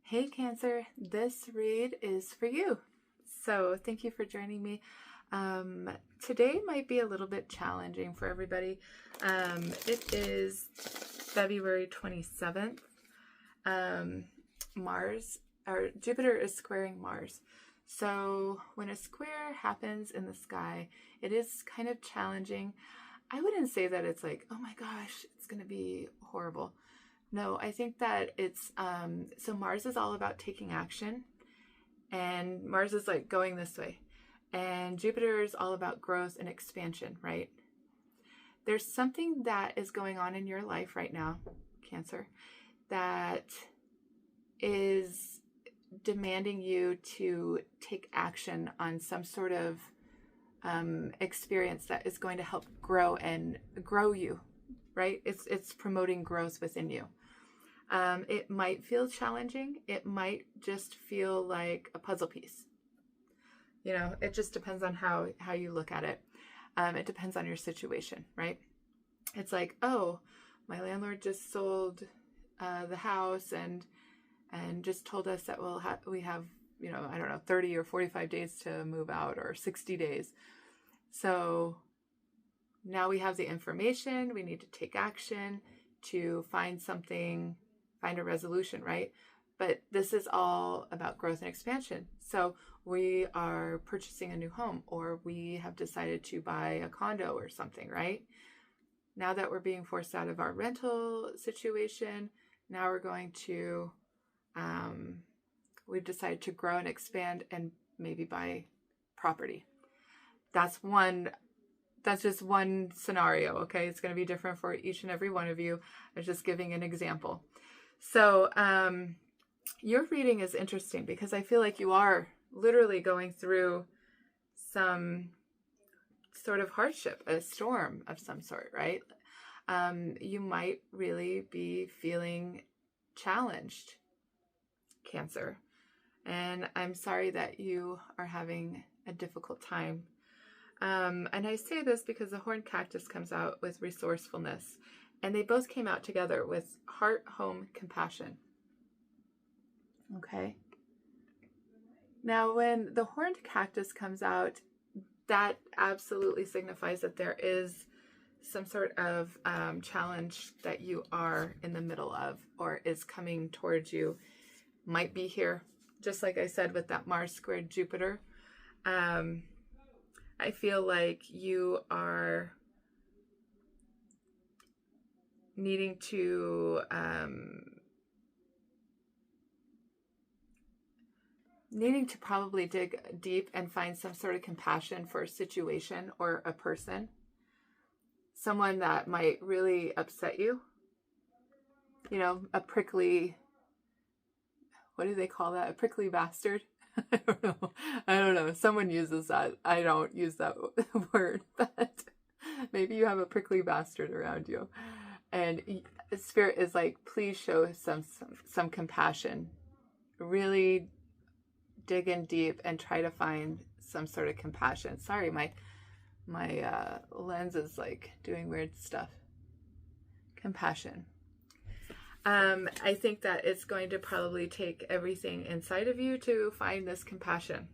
Hey Cancer, this read is for you. So thank you for joining me. Today might be a little bit challenging for everybody. It is February 27th. Mars, or Jupiter is squaring Mars. So when a square happens in the sky, it is kind of challenging. I wouldn't say that it's like, oh my gosh, it's going to be horrible. No, I think that it's, so Mars is all about taking action, and Mars is like going this way, and Jupiter is all about growth and expansion, right? There's something that is going on in your life right now, Cancer, that is demanding you to take action on some sort of experience that is going to help grow you, right? It's promoting growth within you. It might feel challenging. It might just feel like a puzzle piece. You know, it just depends on how you look at it. It depends on your situation, right? It's like, oh, my landlord just sold the house and just told us that we have, you know, I don't know, 30 or 45 days to move out, or 60 days. So now we have the information. We need to take action to find a resolution, right? But this is all about growth and expansion. So we are purchasing a new home, or we have decided to buy a condo or something, right? Now that we're being forced out of our rental situation, now we're going to, we've decided to grow and expand and maybe buy property. That's just one scenario, okay? It's going to be different for each and every one of you. I'm just giving an example. So your reading is interesting because I feel like you are literally going through some sort of hardship, a storm of some sort, right? You might really be feeling challenged, Cancer. And I'm sorry that you are having a difficult time. And I say this because the horned cactus comes out with resourcefulness, and they both came out together with heart, home, compassion. Okay. Now, when the horned cactus comes out, that absolutely signifies that there is some sort of challenge that you are in the middle of, or is coming towards you. Might be here, just like I said with that Mars squared Jupiter. I feel like you are needing to probably dig deep and find some sort of compassion for a situation or a person, someone that might really upset you. You know, a prickly, what do they call that? A prickly bastard? I don't know. Someone uses that. I don't use that word, but maybe you have a prickly bastard around you. And Spirit is like, please show some compassion. Really dig in deep and try to find some sort of compassion. Sorry, my lens is like doing weird stuff. Compassion. I think that it's going to probably take everything inside of you to find this compassion.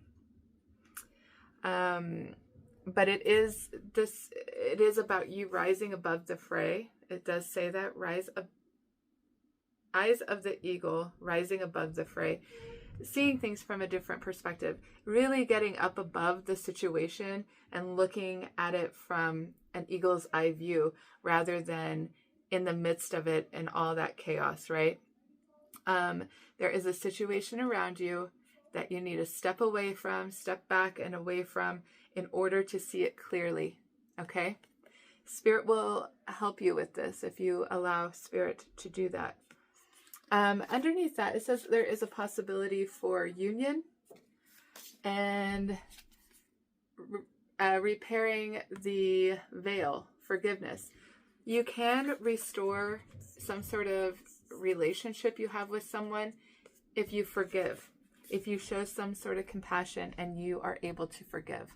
But it is about you rising above the fray. It does say that eyes of the eagle, rising above the fray, seeing things from a different perspective, really getting up above the situation and looking at it from an eagle's eye view rather than in the midst of it and all that chaos, right? There is a situation around you that you need to step back and away from in order to see it clearly, okay? Spirit will help you with this if you allow Spirit to do that. Underneath that, it says there is a possibility for union and repairing the veil, forgiveness. You can restore some sort of relationship you have with someone if you forgive, if you show some sort of compassion and you are able to forgive.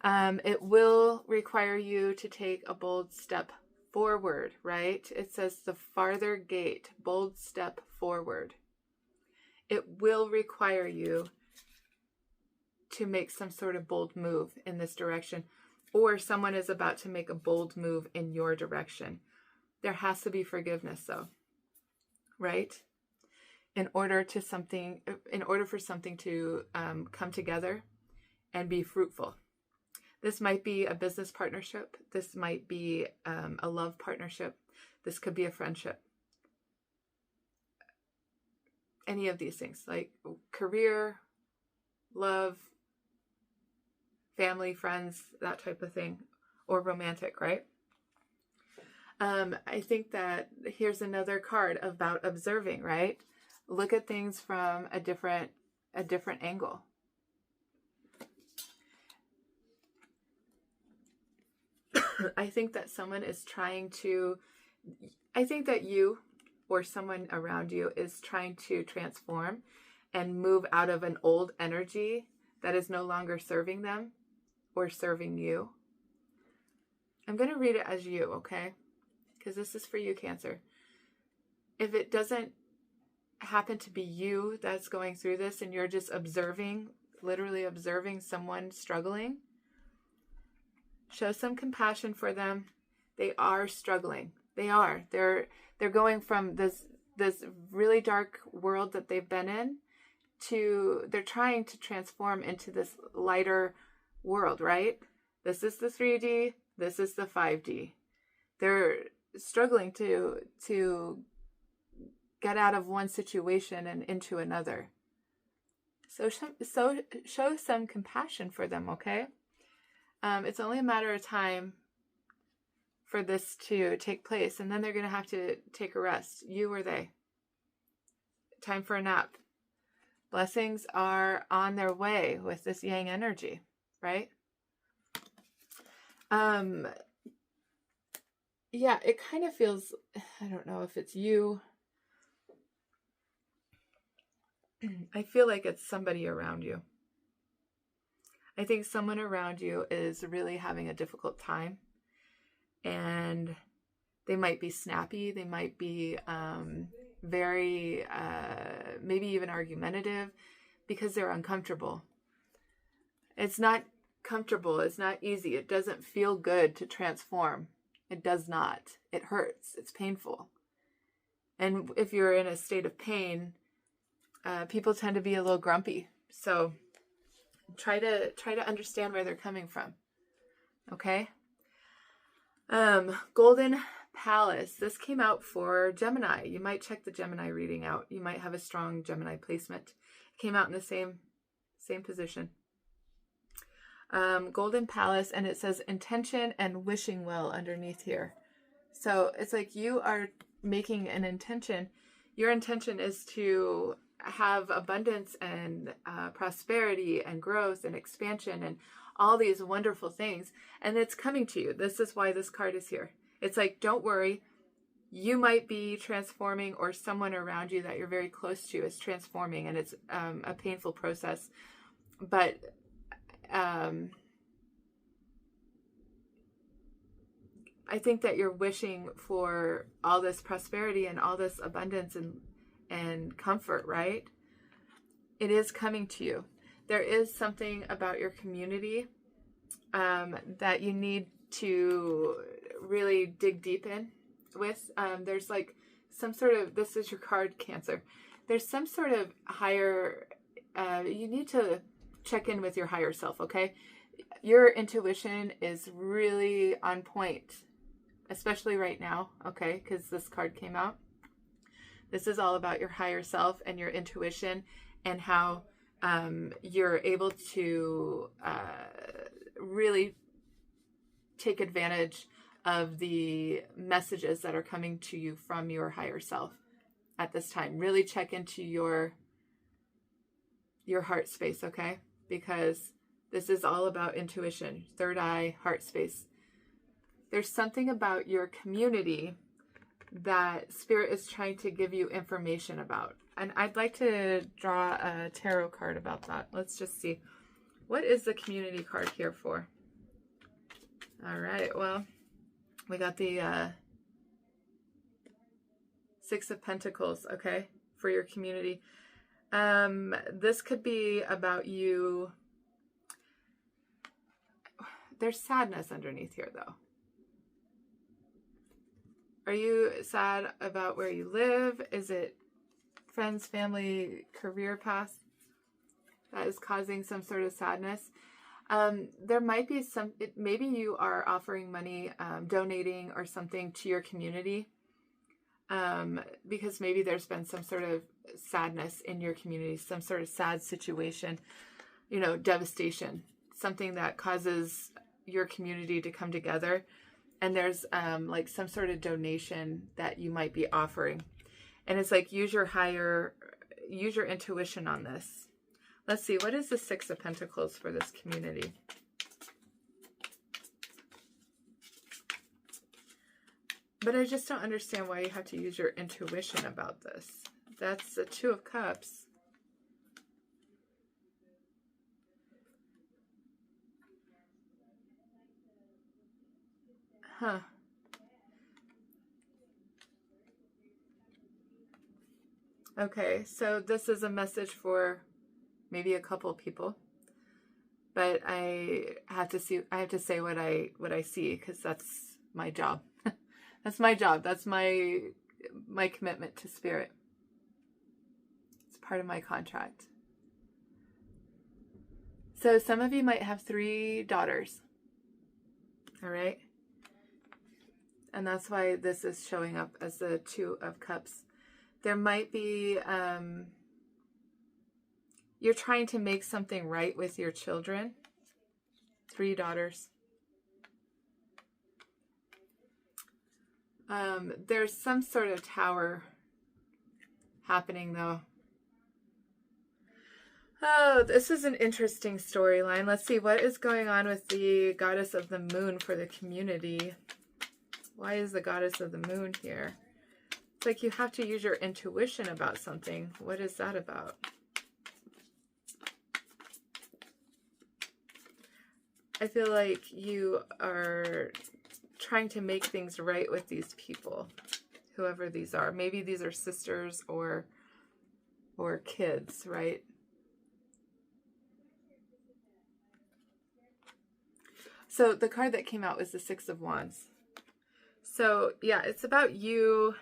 It will require you to take a bold step forward, right? It says the farther gate, bold step forward. it will require you to make some sort of bold move in this direction, or someone is about to make a bold move in your direction. There has to be forgiveness though, right? In order for something to come together and be fruitful. This might be a business partnership. This might be a love partnership. This could be a friendship. Any of these things, like career, love, family, friends, that type of thing, or romantic, right? I think that here's another card about observing, right? Look at things from a different angle. I think that you or someone around you is trying to transform and move out of an old energy that is no longer serving them or serving you. I'm going to read it as you, okay? Because this is for you, Cancer. If it doesn't happen to be you that's going through this and you're just observing, literally observing someone struggling, show some compassion for them. They are struggling. They are. They're going from this really dark world that they've been in to, they're trying to transform into this lighter world, right? This is the 3D. This is the 5D. They're struggling to get out of one situation and into another. So show some compassion for them, okay? It's only a matter of time for this to take place, and then they're going to have to take a rest, you or they. Time for a nap. Blessings are on their way with this yang energy, right? Yeah, it kind of feels, I don't know if it's you. I feel like it's somebody around you. I think someone around you is really having a difficult time, and they might be snappy. They might be very, maybe even argumentative because they're uncomfortable. It's not comfortable. It's not easy. It doesn't feel good to transform. It does not. It hurts. It's painful. And if you're in a state of pain, people tend to be a little grumpy. So try to understand where they're coming from. Okay? Golden Palace. This came out for Gemini. You might check the Gemini reading out. You might have a strong Gemini placement. It came out in the same position. Golden Palace, and it says intention and wishing well underneath here. So it's like you are making an intention. Your intention is to have abundance and prosperity and growth and expansion and all these wonderful things, and it's coming to you. This is why this card is here. It's like, don't worry. You might be transforming, or someone around you that you're very close to is transforming, and it's a painful process. But I think that you're wishing for all this prosperity and all this abundance and comfort, right? It is coming to you. There is something about your community that you need to really dig deep in with. There's like some sort of, this is your card, Cancer. There's some sort of higher, you need to check in with your higher self, okay? Your intuition is really on point, especially right now, okay? Because this card came out. This is all about your higher self and your intuition and how you're able to really take advantage of the messages that are coming to you from your higher self at this time. Really check into your heart space, okay? Because this is all about intuition, third eye, heart space. There's something about your community that Spirit is trying to give you information about. And I'd like to draw a tarot card about that. Let's just see. What is the community card here for? All right, well, we got the Six of Pentacles, okay, for your community. This could be about you. There's sadness underneath here, though. Are you sad about where you live? Is it friends, family, career path that is causing some sort of sadness? There might be maybe you are offering money, donating or something to your community, because maybe there's been some sort of sadness in your community, some sort of sad situation, devastation, something that causes your community to come together. And there's like some sort of donation that you might be offering. And it's like, use your intuition on this. Let's see, what is the Six of Pentacles for this community? But I just don't understand why you have to use your intuition about this. That's the Two of Cups. Huh. Okay, so this is a message for maybe a couple people, but I have to say what I see, because that's my job. That's my job. That's my commitment to spirit. It's part of my contract. So some of you might have 3 daughters. All right? And that's why this is showing up as the Two of Cups. There might be, you're trying to make something right with your children. 3 daughters. There's some sort of tower happening, though. Oh, this is an interesting storyline. Let's see, what is going on with the Goddess of the Moon for the community? Why is the Goddess of the Moon here? It's like you have to use your intuition about something. What is that about? I feel like you are trying to make things right with these people, whoever these are. Maybe these are sisters or kids, right? So the card that came out was the Six of Wands. So yeah, it's about you.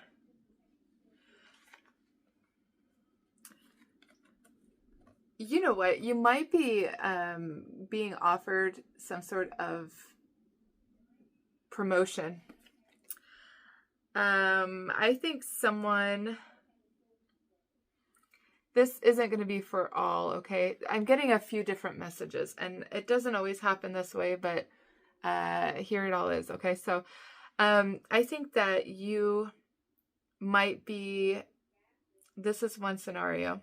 You know what? You might be being offered some sort of promotion. I think this isn't going to be for all, okay? I'm getting a few different messages, and it doesn't always happen this way, but here it all is, okay? So I think that you might be, this is one scenario.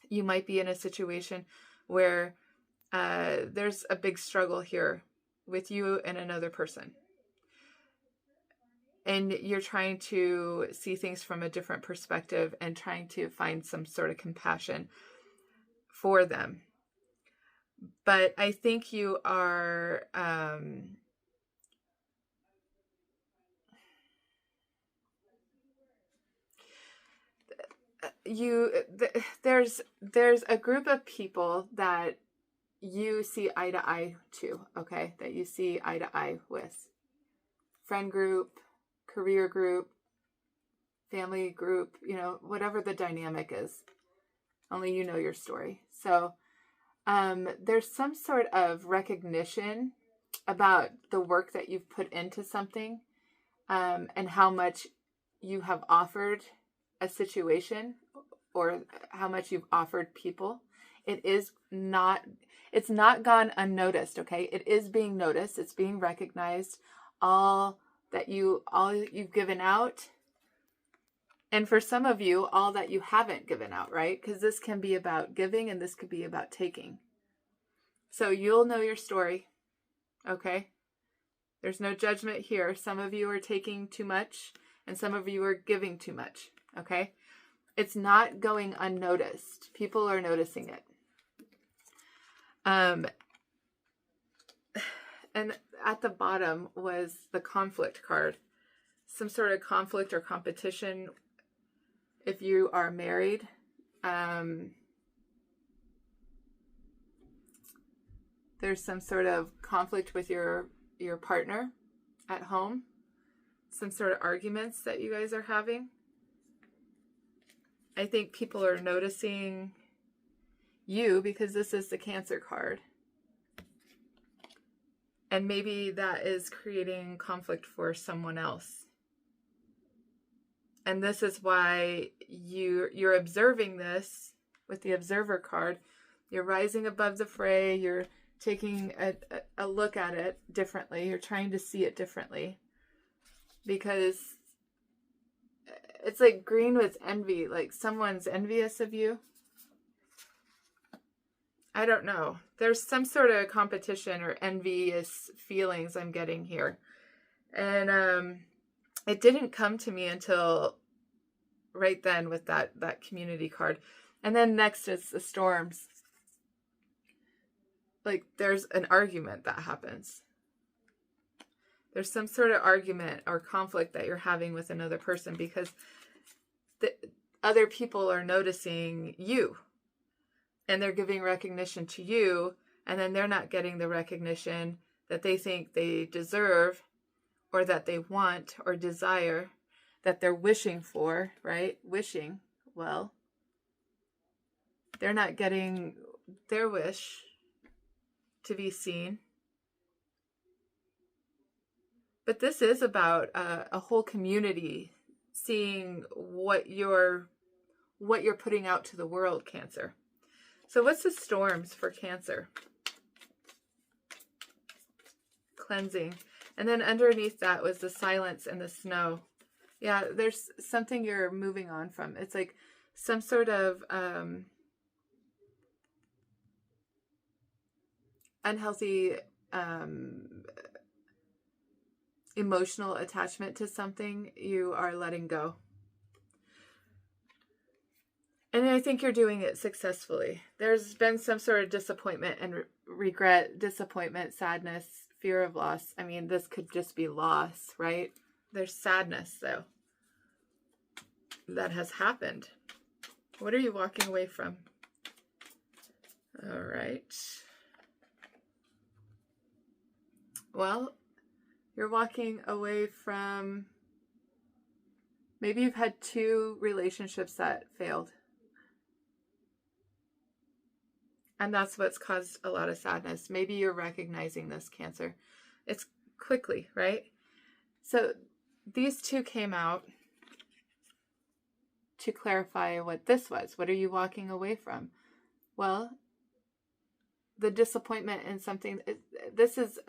You might be in a situation where there's a big struggle here with you and another person. And you're trying to see things from a different perspective and trying to find some sort of compassion for them. But I think you are... there's a group of people that you see eye to eye to, okay? That you see eye to eye with. Friend group, career group, family group, whatever the dynamic is. Only you know your story. So there's some sort of recognition about the work that you've put into something, and how much you have offered a situation, or how much you've offered people. It's not gone unnoticed, okay? It is being noticed. It's being recognized. All you've given out. And for some of you, all that you haven't given out, right? Because this can be about giving and this could be about taking. So you'll know your story, okay? There's no judgment here. Some of you are taking too much and some of you are giving too much, okay? It's not going unnoticed. People are noticing it. And at the bottom was the conflict card. Some sort of conflict or competition if you are married. There's some sort of conflict with your partner at home. Some sort of arguments that you guys are having. I think people are noticing you because this is the Cancer card. And maybe that is creating conflict for someone else. And this is why you're observing this with the Observer card. You're rising above the fray. You're taking a look at it differently. You're trying to see it differently. Because it's like green with envy. Like someone's envious of you. I don't know. There's some sort of competition or envious feelings I'm getting here. And it didn't come to me until right then with that community card. And then next is the storms. Like there's an argument that happens. There's some sort of argument or conflict that you're having with another person because the other people are noticing you and they're giving recognition to you, and then they're not getting the recognition that they think they deserve or that they want or desire, that they're wishing for, right? Wishing. Well, they're not getting their wish to be seen. But this is about a whole community seeing what you're putting out to the world, Cancer. So what's the storms for Cancer? Cleansing. And then underneath that was the silence and the snow. Yeah, there's something you're moving on from. It's like some sort of unhealthy emotional attachment to something you are letting go. And I think you're doing it successfully. There's been some sort of disappointment and regret, disappointment, sadness, fear of loss. I mean, this could just be loss, right? There's sadness, though, that has happened. What are you walking away from? All right. Well, you're walking away from, maybe you've had 2 relationships that failed. And that's what's caused a lot of sadness. Maybe you're recognizing this, Cancer. It's quickly, right? So these 2 came out to clarify what this was. What are you walking away from? Well, the disappointment in something. This is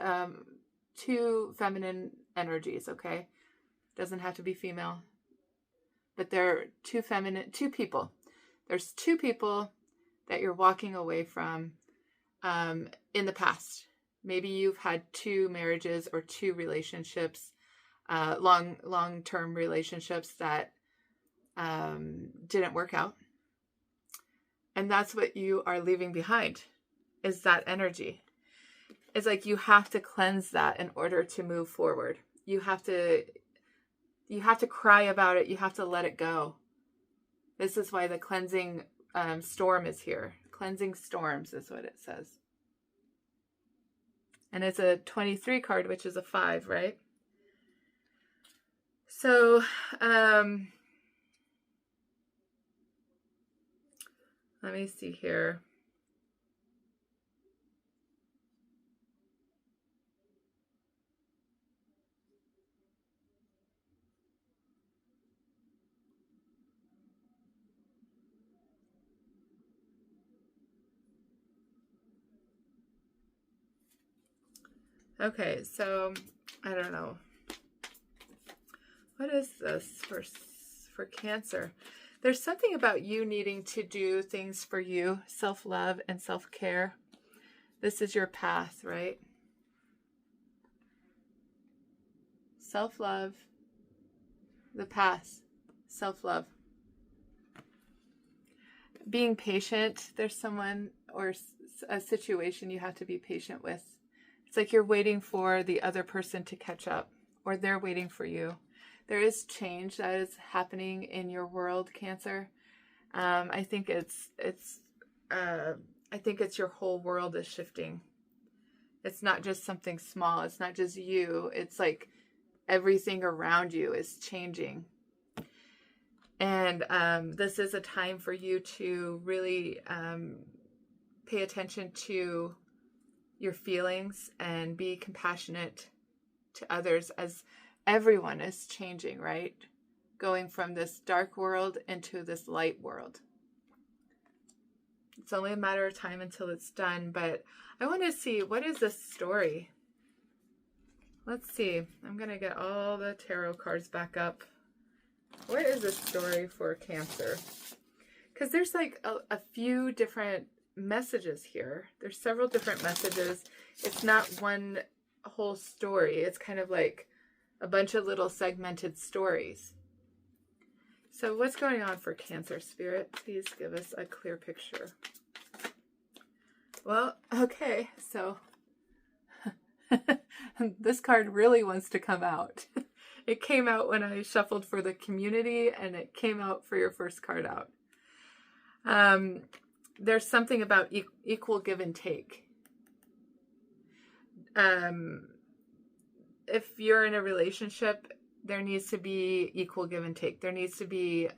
2 feminine energies, okay? Doesn't have to be female. But they're 2 people. There's 2 people that you're walking away from in the past. Maybe you've had 2 marriages or 2 relationships, long-term relationships that didn't work out. And that's what you are leaving behind, is that energy. It's like you have to cleanse that in order to move forward. You have to cry about it. You have to let it go. This is why the cleansing storm is here. Cleansing storms is what it says. And it's a 23 card, which is a 5, right? So, let me see here. Okay, so I don't know. What is this for Cancer? There's something about you needing to do things for you, self-love and self-care. This is your path, right? Self-love, the path, self-love. Being patient, there's someone or a situation you have to be patient with. It's like you're waiting for the other person to catch up, or they're waiting for you. There is change that is happening in your world, Cancer. I think I think it's your whole world is shifting. It's not just something small. It's not just you. It's like everything around you is changing. And this is a time for you to really pay attention to your feelings and be compassionate to others, as everyone is changing, right? Going from this dark world into this light world. It's only a matter of time until it's done, but I want to see, what is this story? Let's see. I'm going to get all the tarot cards back up. What is this story for Cancer? Because there's like a few different messages here. There's several different messages. It's not one whole story. It's kind of like a bunch of little segmented stories. So what's going on for Cancer, Spirit? Please give us a clear picture. Well, okay, so this card really wants to come out. It came out when I shuffled for the community, and it came out for your first card out. There's something about equal give and take. If you're in a relationship, there needs to be equal give and take. There needs to be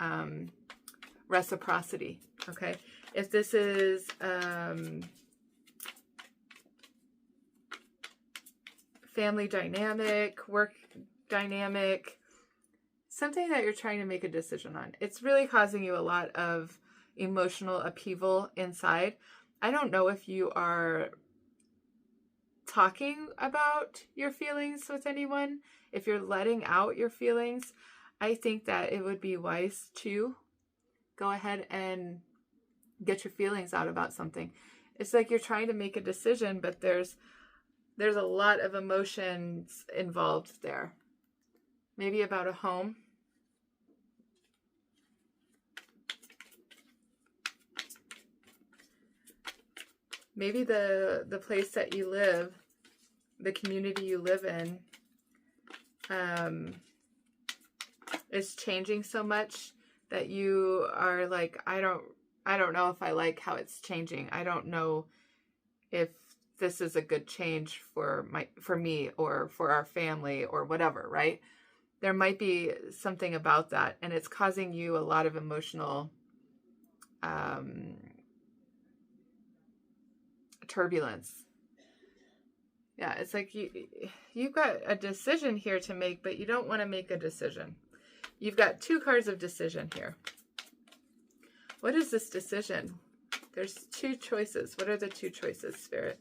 reciprocity, okay? If this is family dynamic, work dynamic, something that you're trying to make a decision on, it's really causing you a lot of emotional upheaval inside. I don't know if you are talking about your feelings with anyone. If you're letting out your feelings, I think that it would be wise to go ahead and get your feelings out about something. It's like you're trying to make a decision, but there's a lot of emotions involved there. Maybe about a home. Maybe the place that you live, the community you live in, is changing so much that you are like, I don't know if I like how it's changing. I don't know if this is a good change for me or for our family or whatever, right? There might be something about that, and it's causing you a lot of emotional turbulence. Yeah, it's like you've got a decision here to make, but you don't want to make a decision. You've got two cards of decision here. What is this decision? There's two choices. What are the two choices, Spirit?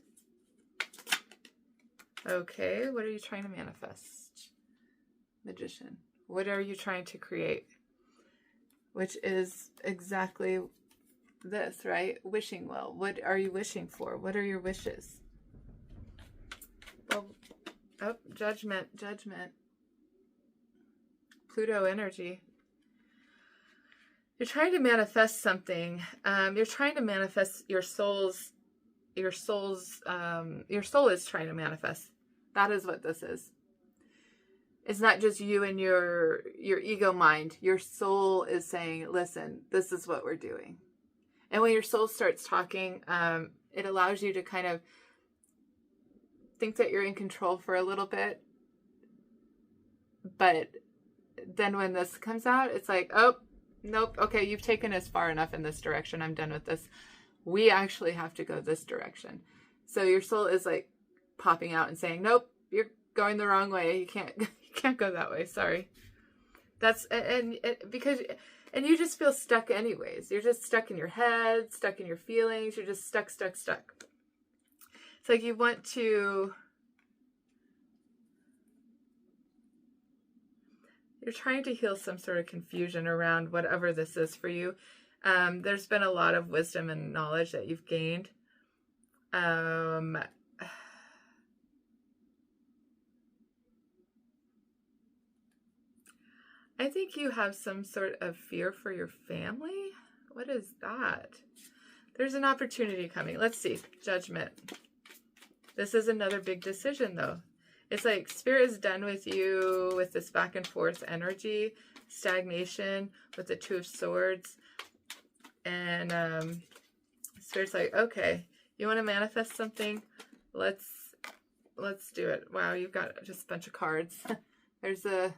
Okay, what are you trying to manifest? Magician. What are you trying to create? Which is exactly this, right? Wishing well. What are you wishing for? What are your wishes? Well, oh, judgment. Pluto energy. You're trying to manifest something. You're trying to manifest your soul is trying to manifest. That is what this is. It's not just you and your ego mind. Your soul is saying, listen, this is what we're doing. And when your soul starts talking, it allows you to kind of think that you're in control for a little bit. But then when this comes out, it's like, oh, nope, okay, you've taken us far enough in this direction. I'm done with this. We actually have to go this direction. So your soul is like popping out and saying, nope, you're going the wrong way. You can't go that way. Sorry. That's, and because, and you just feel stuck anyways. You're just stuck in your head, stuck in your feelings. You're just stuck. It's like you want to, you're trying to heal some sort of confusion around whatever this is for you. There's been a lot of wisdom and knowledge that you've gained. I think you have some sort of fear for your family. What is that? There's an opportunity coming. Let's see. Judgment. This is another big decision, though. It's like Spirit is done with you with this back and forth energy, stagnation with the Two of Swords. And Spirit's like, okay, you want to manifest something? Let's do it. Wow, you've got just a bunch of cards. There's the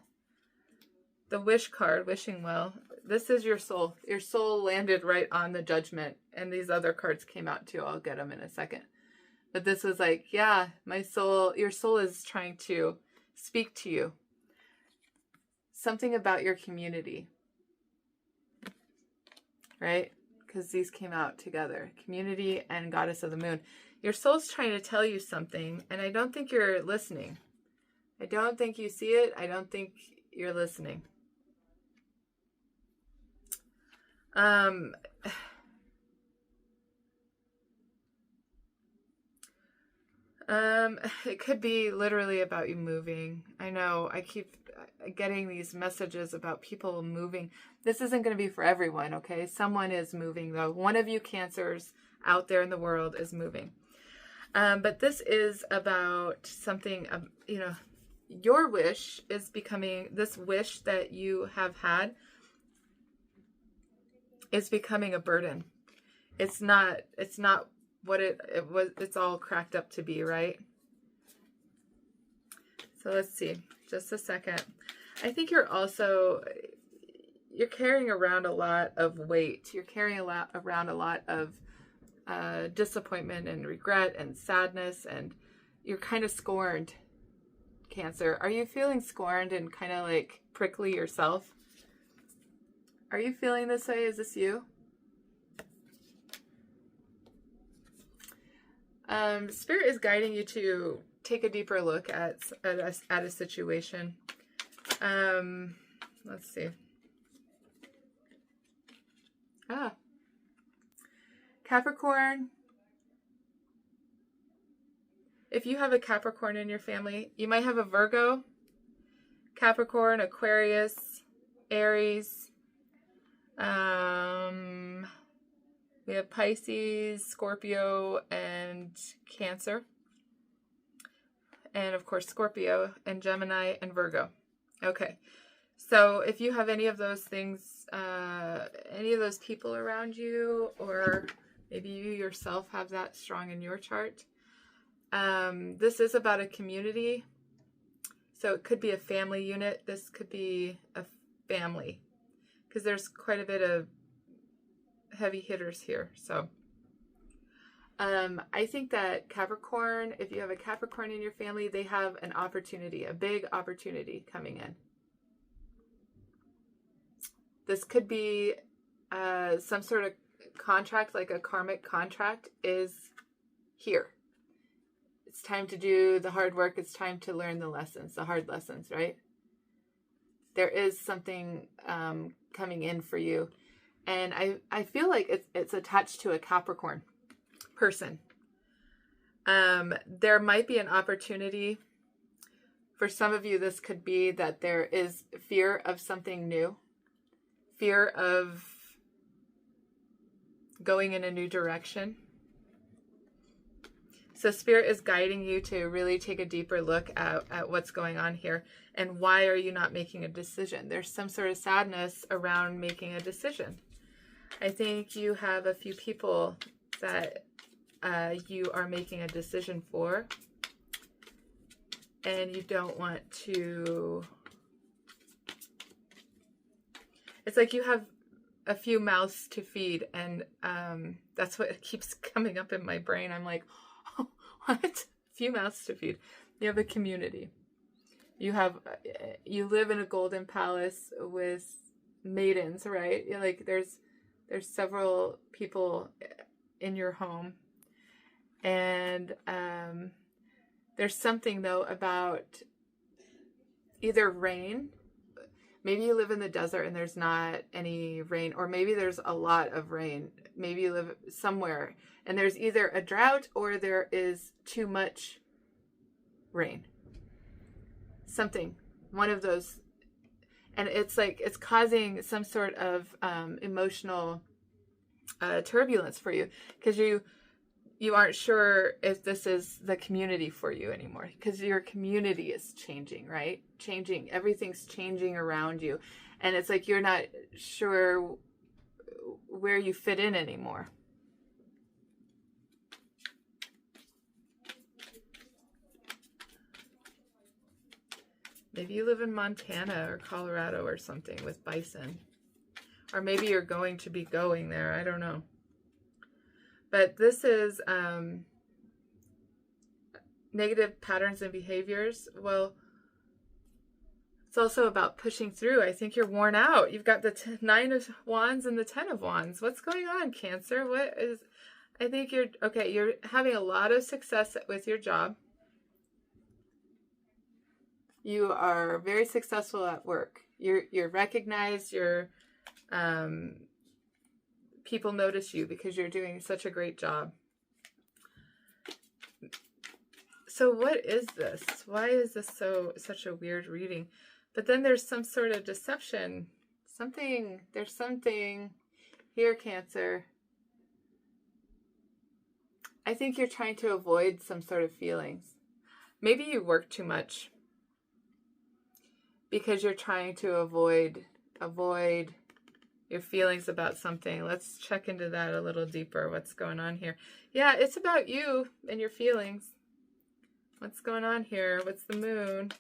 wish card, wishing well. This is your soul. Your soul landed right on the judgment, and these other cards came out too. I'll get them in a second. But this was like, yeah, my soul, your soul is trying to speak to you. Something about your community, right? Because these came out together. Community and Goddess of the Moon. Your soul's trying to tell you something, and I don't think you're listening. I don't think you see it. I don't think you're listening. It could be literally about you moving. I know I keep getting these messages about people moving. This isn't going to be for everyone, okay? Someone is moving, though. One of you Cancers out there in the world is moving. But this is about something, your wish is becoming, this wish that you have had is becoming a burden. It's not what it was, it's all cracked up to be, right? So let's see, just a second. I think you're carrying around a lot of weight. You're carrying around a lot of disappointment and regret and sadness, and you're kind of scorned, Cancer. Are you feeling scorned and kind of like prickly yourself? Are you feeling this way? Is this you? Spirit is guiding you to take a deeper look at a situation. Let's see. Capricorn. If you have a Capricorn in your family, you might have a Virgo, Capricorn, Aquarius, Aries. We have Pisces, Scorpio, and Cancer. And of course, Scorpio and Gemini and Virgo. Okay. So if you have any of those things, any of those people around you, or maybe you yourself have that strong in your chart, this is about a community. So it could be a family unit. This could be a family, because there's quite a bit of heavy hitters here. So I think that Capricorn, if you have a Capricorn in your family, they have an opportunity, a big opportunity coming in. This could be some sort of contract, like a karmic contract is here. It's time to do the hard work. It's time to learn the lessons, the hard lessons, right? There is something coming in for you. And I feel like it's attached to a Capricorn person. There might be an opportunity. For some of you, this could be that there is fear of something new. Fear of going in a new direction. So Spirit is guiding you to really take a deeper look at what's going on here. And why are you not making a decision? There's some sort of sadness around making a decision. I think you have a few people that you are making a decision for. And you don't want to... It's like you have a few mouths to feed, and that's what keeps coming up in my brain. I'm like, oh, what? A few mouths to feed. You have a community. You live in a golden palace with maidens, right? You're like there's several people in your home, and there's something though about either rain. Maybe you live in the desert and there's not any rain, or maybe there's a lot of rain. Maybe you live somewhere and there's either a drought or there is too much rain. Something, one of those. And it's like, it's causing some sort of emotional turbulence for you, because you aren't sure if this is the community for you anymore, because your community is changing, right? Changing. Everything's changing around you. And it's like you're not sure where you fit in anymore. Maybe you live in Montana or Colorado or something with bison. Or maybe you're going to be going there. I don't know. But this is negative patterns and behaviors. Well, it's also about pushing through. I think you're worn out. You've got the 9 of Wands and the 10 of Wands. What's going on, Cancer? I think you're having a lot of success with your job. You are very successful at work. You're recognized. People notice you because you're doing such a great job. So what is this? Why is this such a weird reading? But then there's some sort of deception. There's something here, Cancer. I think you're trying to avoid some sort of feelings. Maybe you work too much because you're trying to avoid your feelings about something. Let's check into that a little deeper. What's going on here? Yeah, it's about you and your feelings. What's going on here? What's the moon?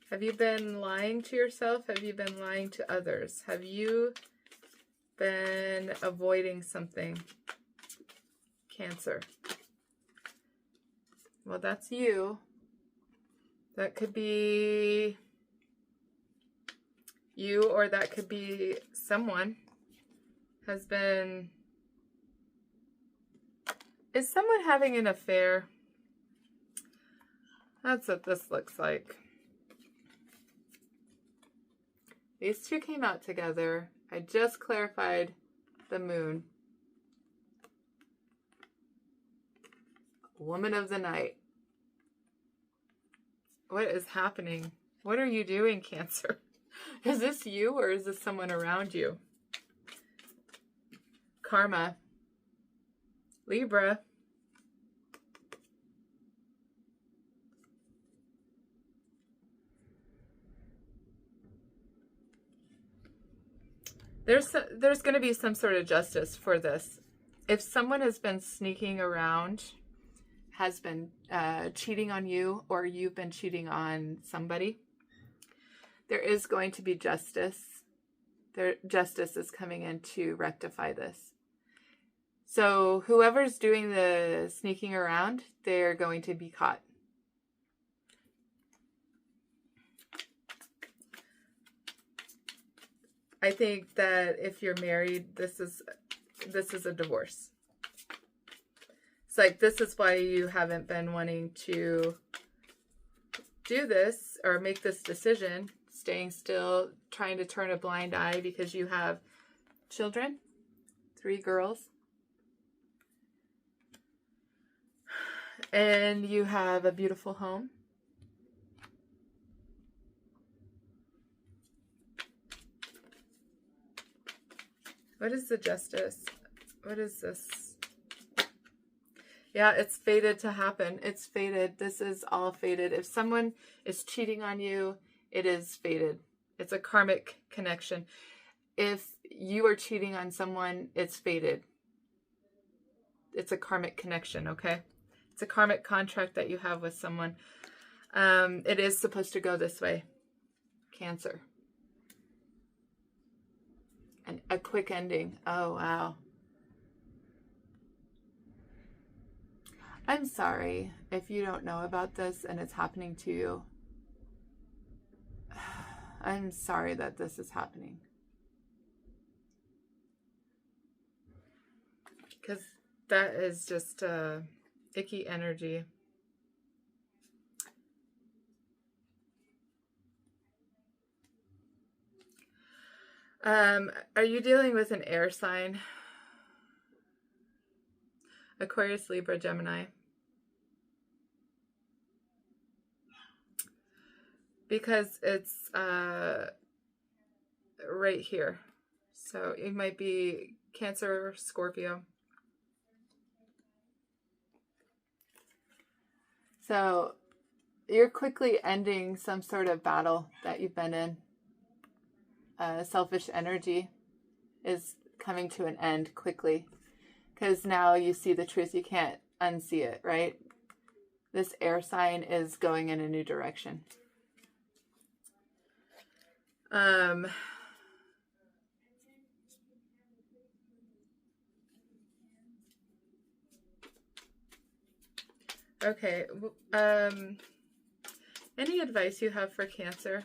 Have you been lying to yourself? Have you been lying to others? Have you been avoiding something? Cancer. Well, that's you. That could be you, or that could be someone has been... Is someone having an affair? That's what this looks like. These two came out together. I just clarified the moon. Woman of the night. What is happening? What are you doing, Cancer? Is this you or is this someone around you? Karma. Libra. There's going to be some sort of justice for this. If someone has been sneaking around, has been cheating on you, or you've been cheating on somebody, there is going to be justice. Justice is coming in to rectify this. So whoever's doing the sneaking around, they're going to be caught. I think that if you're married, this is a divorce. It's like, this is why you haven't been wanting to do this or make this decision, staying still, trying to turn a blind eye because you have children, 3 girls. And you have a beautiful home. What is the justice? What is this? Yeah, it's fated to happen. It's fated. This is all fated. If someone is cheating on you, it is fated. It's a karmic connection. If you are cheating on someone, it's fated. It's a karmic connection, okay? It's a karmic contract that you have with someone. It is supposed to go this way. Cancer. And a quick ending. Oh, wow. I'm sorry if you don't know about this and it's happening to you. I'm sorry that this is happening. Because that is just icky energy. Are you dealing with an air sign? Aquarius, Libra, Gemini. Because it's right here. So it might be Cancer, Scorpio. So you're quickly ending some sort of battle that you've been in. Selfish energy. is coming to an end quickly, because now you see the truth. You can't unsee it, right? This air sign is going in a new direction. Okay. Any advice you have for Cancer?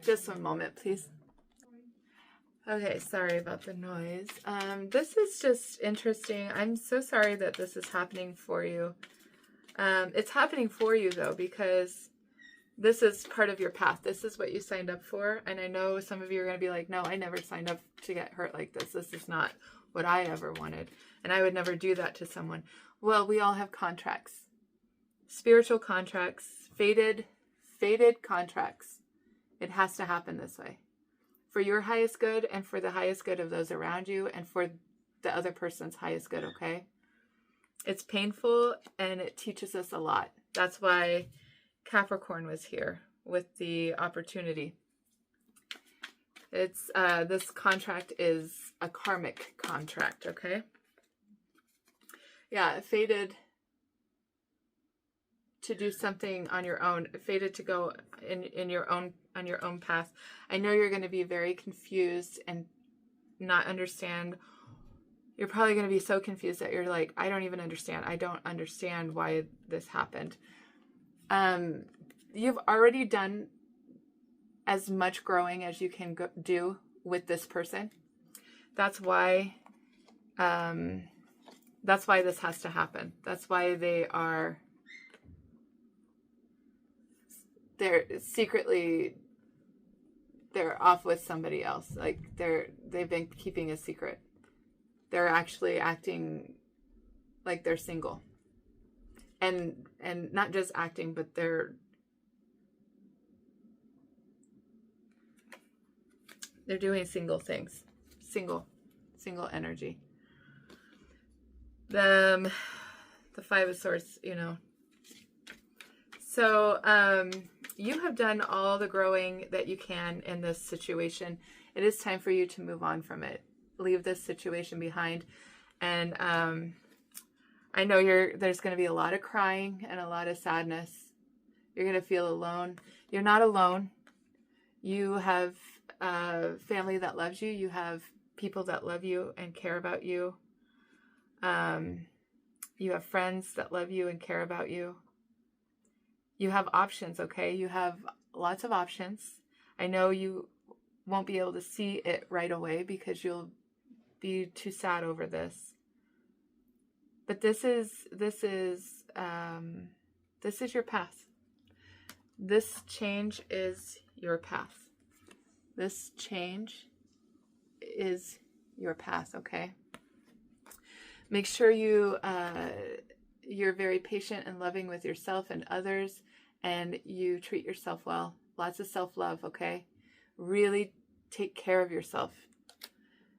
Just one moment, please. Okay, sorry about the noise. This is just interesting. I'm so sorry that this is happening for you. It's happening for you, though, because this is part of your path. This is what you signed up for. And I know some of you are going to be like, no, I never signed up to get hurt like this. This is not what I ever wanted. And I would never do that to someone. Well, we all have contracts. Spiritual contracts, fated contracts. It has to happen this way. For your highest good and for the highest good of those around you and for the other person's highest good, okay? It's painful and it teaches us a lot. That's why Capricorn was here with the opportunity. It's this contract is a karmic contract, okay? Yeah, fated to do something on your own, fated to go in your own on your own path. I know you're going to be very confused and not understand. You're probably going to be so confused that you're like, I don't even understand. I don't understand why this happened. You've already done as much growing as you can do with this person. That's why this has to happen. That's why they're secretly, they're off with somebody else. Like they've been keeping a secret. They're actually acting like they're single. And not just acting, but they're doing single things. Single energy. The Five of Swords, you know. So, you have done all the growing that you can in this situation. It is time for you to move on from it. Leave this situation behind. And I know there's going to be a lot of crying and a lot of sadness. You're going to feel alone. You're not alone. You have family that loves you. You have people that love you and care about you. You have friends that love you and care about you. You have options, okay? You have lots of options. I know you won't be able to see it right away because you'll be too sad over this. But this is your path. This change is your path. This change is your path, okay? Make sure you're very patient and loving with yourself and others, and you treat yourself well. Lots of self-love, okay? Really take care of yourself.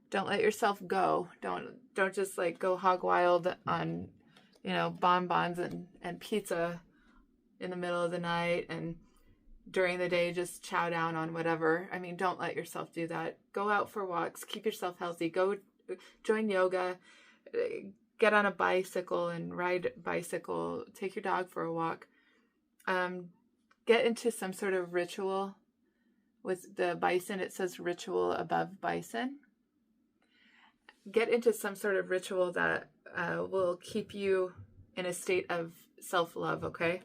Don't let yourself go. Don't just like go hog wild on, bonbons and pizza in the middle of the night, and during the day just chow down on whatever. I mean, don't let yourself do that. Go out for walks. Keep yourself healthy. Go join yoga. Get on a bicycle and ride bicycle. Take your dog for a walk. Get into some sort of ritual. With the bison, it says ritual above bison. Get into some sort of ritual that will keep you in a state of self-love, okay?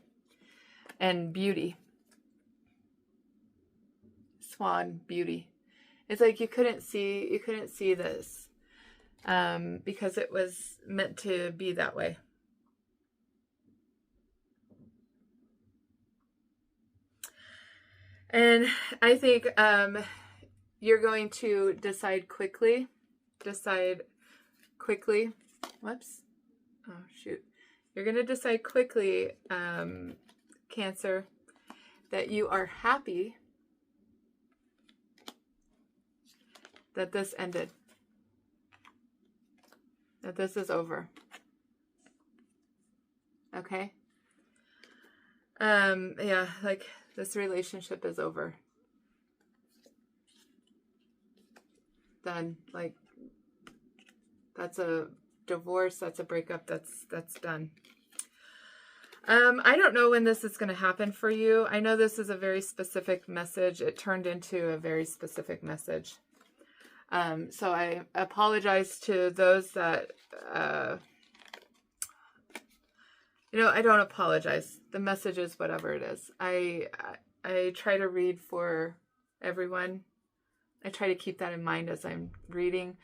And beauty. Swan beauty. It's like you couldn't see this because it was meant to be that way. And I think you're going to decide quickly. Whoops. Oh, shoot. You're going to decide quickly, Cancer, that you are happy that this ended. That this is over. Okay? Yeah, like this relationship is over. done. Like, that's a divorce, that's a breakup, that's done. I don't know when this is going to happen for you. I know this is a very specific message. It turned into a very specific message. So I apologize to those that, I don't apologize. The message is whatever it is. I try to read for everyone. I try to keep that in mind as I'm reading.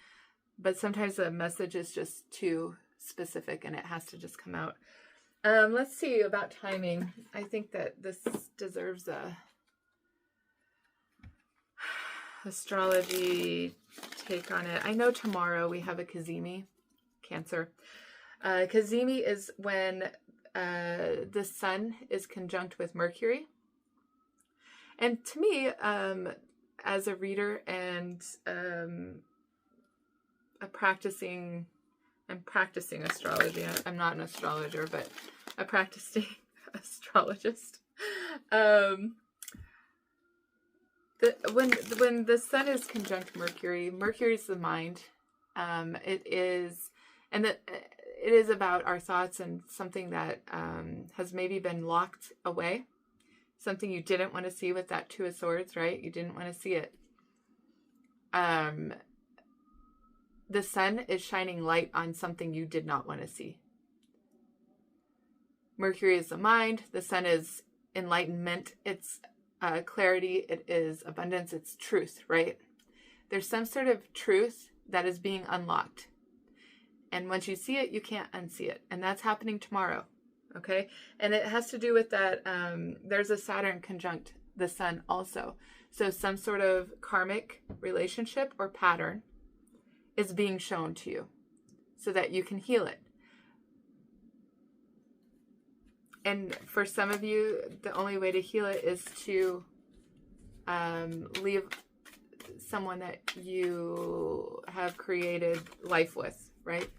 But sometimes the message is just too specific and it has to just come out. Let's see about timing. I think that this deserves a astrology take on it. I know tomorrow we have a Kazemi, Cancer. Kazemi is when the sun is conjunct with Mercury. And to me, as a reader and I'm practicing astrology. I'm not an astrologer, but a practicing astrologist. When the sun is conjunct Mercury, Mercury is the mind. It is about our thoughts and something that has maybe been locked away, something you didn't want to see with that Two of Swords, right? You didn't want to see it. The sun is shining light on something you did not want to see. Mercury is the mind. The sun is enlightenment. It's clarity. It is abundance. It's truth, right? There's some sort of truth that is being unlocked. And once you see it, you can't unsee it. And that's happening tomorrow, okay? And it has to do with that. There's a Saturn conjunct the sun also. So some sort of karmic relationship or pattern is being shown to you so that you can heal it. And for some of you, the only way to heal it is to leave someone that you have created life with, right?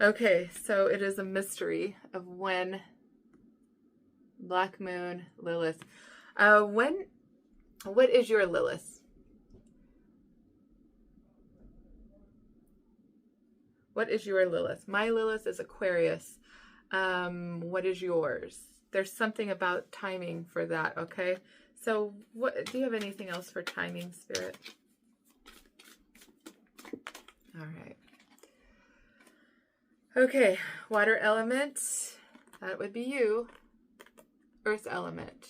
Okay, so it is a mystery of when Black Moon, Lilith. What is your Lilith? What is your Lilith? My Lilith is Aquarius. What is yours? There's something about timing for that, okay? So what do you have anything else for timing, Spirit? All right. Okay, water element. That would be you. Earth element.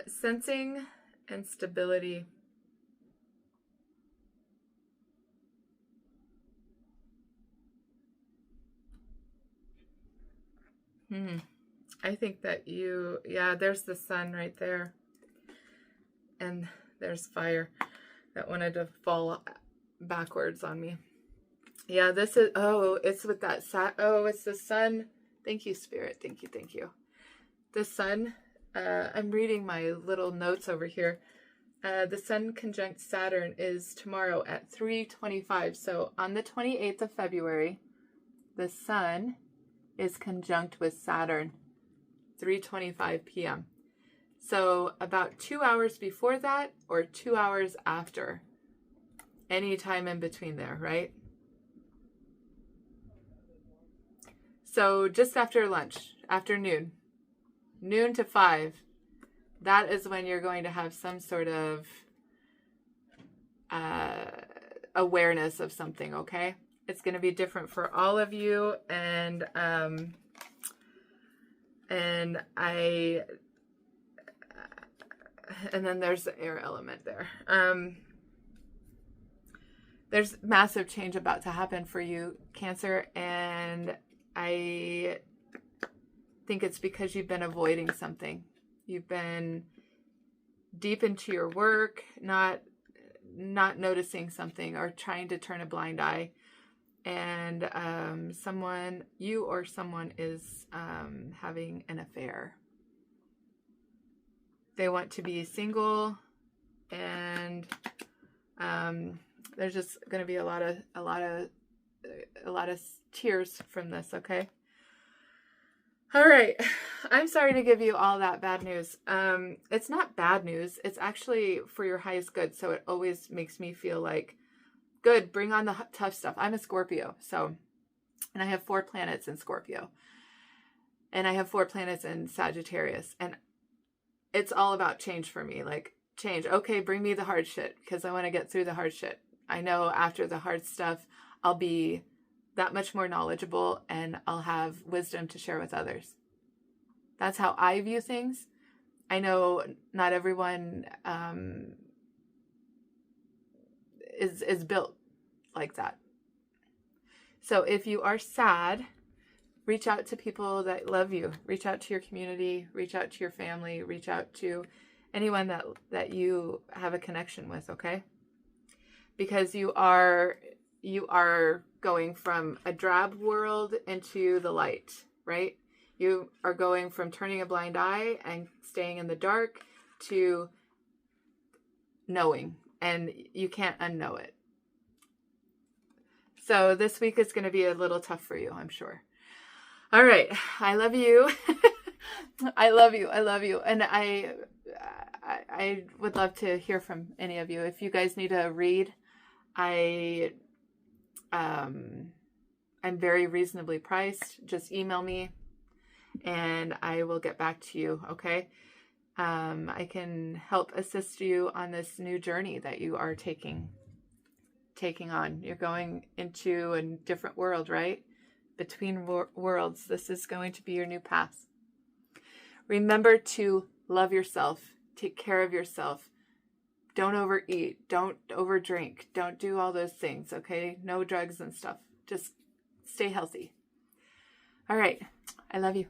Sensing and stability. I think that there's the sun right there. And there's fire that wanted to fall backwards on me. Yeah, this is, it's with that, it's the sun. Thank you, Spirit. Thank you. The sun, I'm reading my little notes over here. The sun conjunct Saturn is tomorrow at 3:25. So on the 28th of February, the sun is conjunct with Saturn, 3:25 p.m. So about 2 hours before that or 2 hours after, any time in between there, right? So just after lunch, afternoon, noon to 5, that is when you're going to have some sort of awareness of something, okay? It's going to be different for all of you, and then there's the air element there. There's massive change about to happen for you, Cancer, and I think it's because you've been avoiding something. You've been deep into your work, not noticing something or trying to turn a blind eye. And you or someone is having an affair. They want to be single, and there's just going to be a lot of tears from this, okay? All right. I'm sorry to give you all that bad news. It's not bad news. It's actually for your highest good. So it always makes me feel like, good, bring on the tough stuff. I'm a Scorpio. So, and I have 4 planets in Scorpio. And I have 4 planets in Sagittarius. And it's all about change for me. Like, change. Okay, bring me the hard shit because I want to get through the hard shit. I know after the hard stuff, I'll be that much more knowledgeable and I'll have wisdom to share with others. That's how I view things. I know not everyone is built like that. So if you are sad, reach out to people that love you. Reach out to your community. Reach out to your family. Reach out to anyone that you have a connection with, okay? Because you are going from a drab world into the light, right? You are going from turning a blind eye and staying in the dark to knowing, and you can't unknow it. So this week is going to be a little tough for you, I'm sure. All right. I love you. I love you. I love you. And I would love to hear from any of you. If you guys need a read, I'm very reasonably priced. Just email me and I will get back to you. Okay. I can help assist you on this new journey that you are taking on. You're going into a different world, right? Between worlds. This is going to be your new path. Remember to love yourself. Take care of yourself. Don't overeat. Don't overdrink. Don't do all those things, okay? No drugs and stuff. Just stay healthy. All right. I love you.